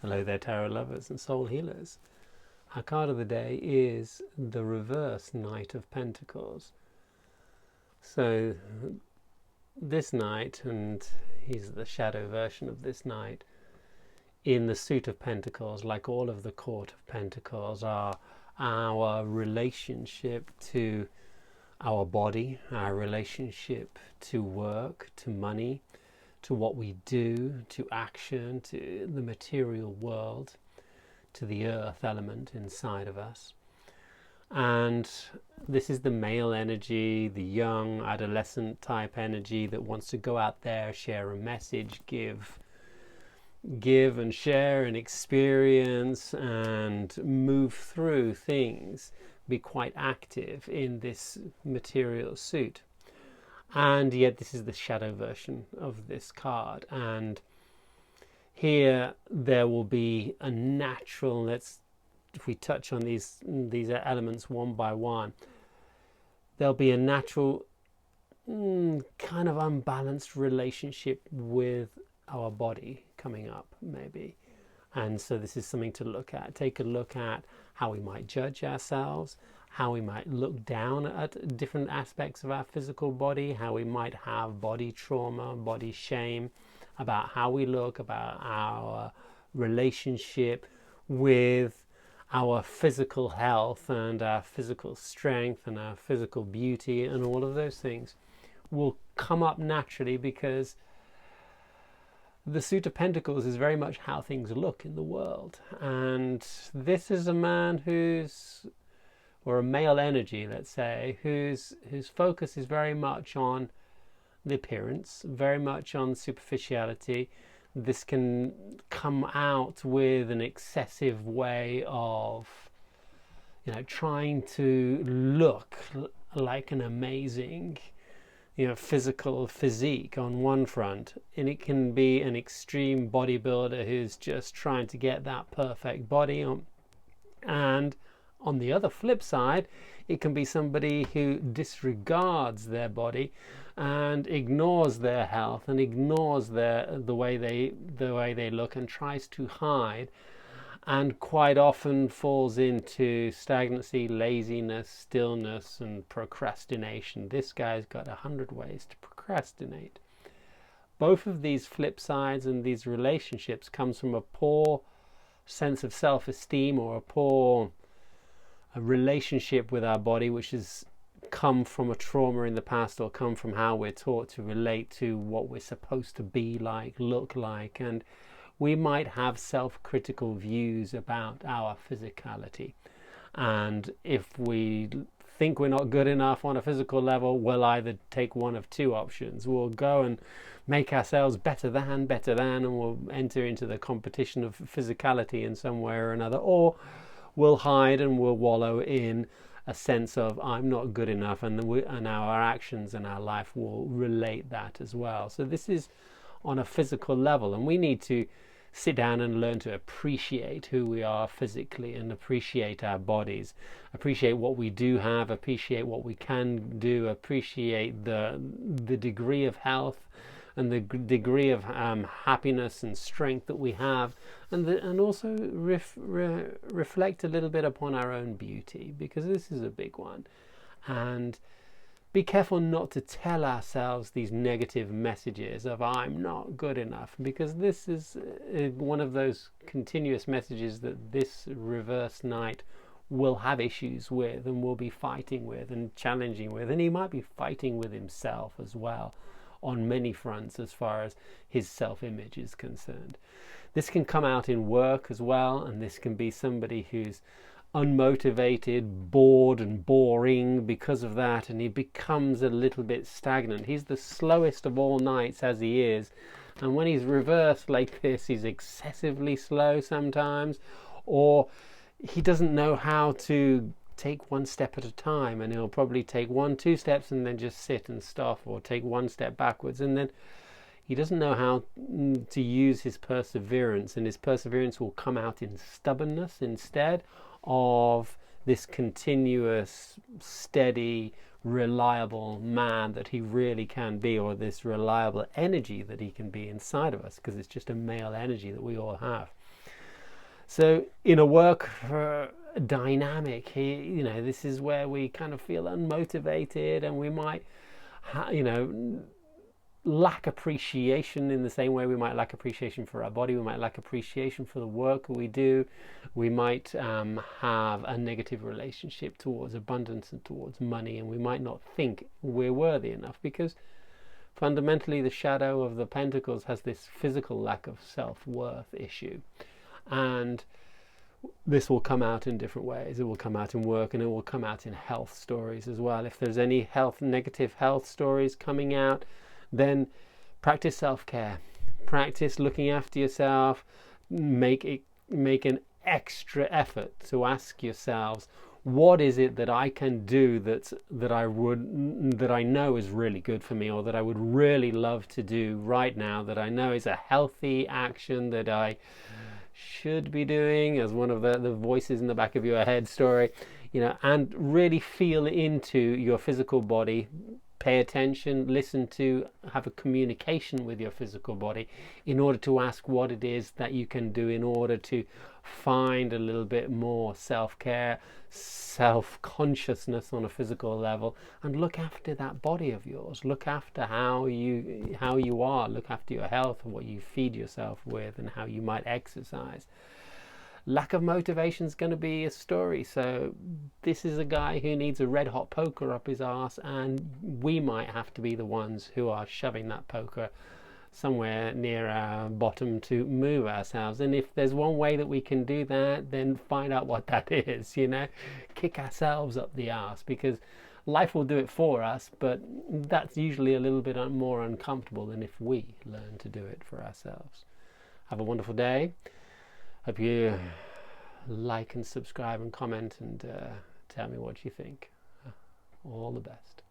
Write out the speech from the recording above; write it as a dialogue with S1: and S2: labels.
S1: Hello there, tarot lovers and soul healers. Our card of the day is the reverse Knight of Pentacles. So this knight, and he's the shadow version of this knight, in the suit of Pentacles, like all of the Court of Pentacles, are our relationship to our body, our relationship to work, to money, to what we do, to action, to the material world, to the earth element inside of us. And this is the male energy, the young adolescent type energy that wants to go out there, share a message, give and share and experience and move through things, be quite active in this material suit. And yet this is the shadow version of this card, and here there will be a natural, if we touch on these elements one by one, there'll be a natural kind of unbalanced relationship with our body coming up, maybe. And so this is something to look at. Take a look at how we might judge ourselves, how we might look down at different aspects of our physical body, how we might have body trauma, body shame, about how we look, about our relationship with our physical health and our physical strength and our physical beauty, and all of those things will come up naturally, because the suit of Pentacles is very much how things look in the world. And this is a man or a male energy, let's say, whose focus is very much on the appearance, very much on superficiality. This can come out with an excessive way of, trying to look like an amazing, physical physique on one front, and it can be an extreme bodybuilder who's just trying to get that perfect body on. And on the other flip side, it can be somebody who disregards their body and ignores their health and ignores the way they look, and tries to hide, and quite often falls into stagnancy, laziness, stillness, and procrastination. This guy's got 100 ways to procrastinate. Both of these flip sides and these relationships comes from a poor sense of self-esteem, or a relationship with our body which has come from a trauma in the past, or come from how we're taught to relate to what we're supposed to be like, look like. And we might have self-critical views about our physicality, and if we think we're not good enough on a physical level, we'll either take one of two options. We'll go and make ourselves better than, and we'll enter into the competition of physicality in some way or another, or we'll hide and we'll wallow in a sense of I'm not good enough, and our actions and our life will relate that as well. So this is on a physical level, and we need to sit down and learn to appreciate who we are physically, and appreciate our bodies, appreciate what we do have, appreciate what we can do, appreciate the degree of health and the degree of happiness and strength that we have, and also reflect a little bit upon our own beauty, because this is a big one. And be careful not to tell ourselves these negative messages of I'm not good enough, because this is one of those continuous messages that this reverse knight will have issues with, and will be fighting with and challenging with, and he might be fighting with himself as well on many fronts as far as his self-image is concerned. This can come out in work as well, and this can be somebody who's unmotivated, bored and boring because of that, and he becomes a little bit stagnant. He's the slowest of all knights as he is, and when he's reversed like this, he's excessively slow sometimes, or he doesn't know how to take one step at a time, and he'll probably take 1-2 steps and then just sit and stop, or take one step backwards, and then he doesn't know how to use his perseverance, and his perseverance will come out in stubbornness instead of this continuous, steady, reliable man that he really can be, or this reliable energy that he can be inside of us, because it's just a male energy that we all have. So in a work dynamic, this is where we kind of feel unmotivated, and we might, lack appreciation in the same way we might lack appreciation for our body. We might lack appreciation for the work we do. We might have a negative relationship towards abundance and towards money, and we might not think we're worthy enough, because fundamentally the shadow of the Pentacles has this physical lack of self-worth issue. And this will come out in different ways. It will come out in work, and it will come out in health stories as well. If there's any negative health stories coming out, then practice self-care, practice looking after yourself. Make an extra effort to ask yourselves, what is it that I can do that I know is really good for me, or that I would really love to do right now, that I know is a healthy action that I should be doing, as one of the voices in the back of your head story, and really feel into your physical body. Pay attention, listen to, have a communication with your physical body in order to ask what it is that you can do in order to find a little bit more self-care, self-consciousness on a physical level, and look after that body of yours. Look after how you are, look after your health and what you feed yourself with, and how you might exercise. Lack of motivation is going to be a story. So this is a guy who needs a red hot poker up his arse, and we might have to be the ones who are shoving that poker somewhere near our bottom to move ourselves. And if there's one way that we can do that, then find out what that is. Kick ourselves up the arse, because life will do it for us, but that's usually a little bit more uncomfortable than if we learn to do it for ourselves. Have a wonderful day. Hope you like and subscribe and comment, and tell me what you think. All the best.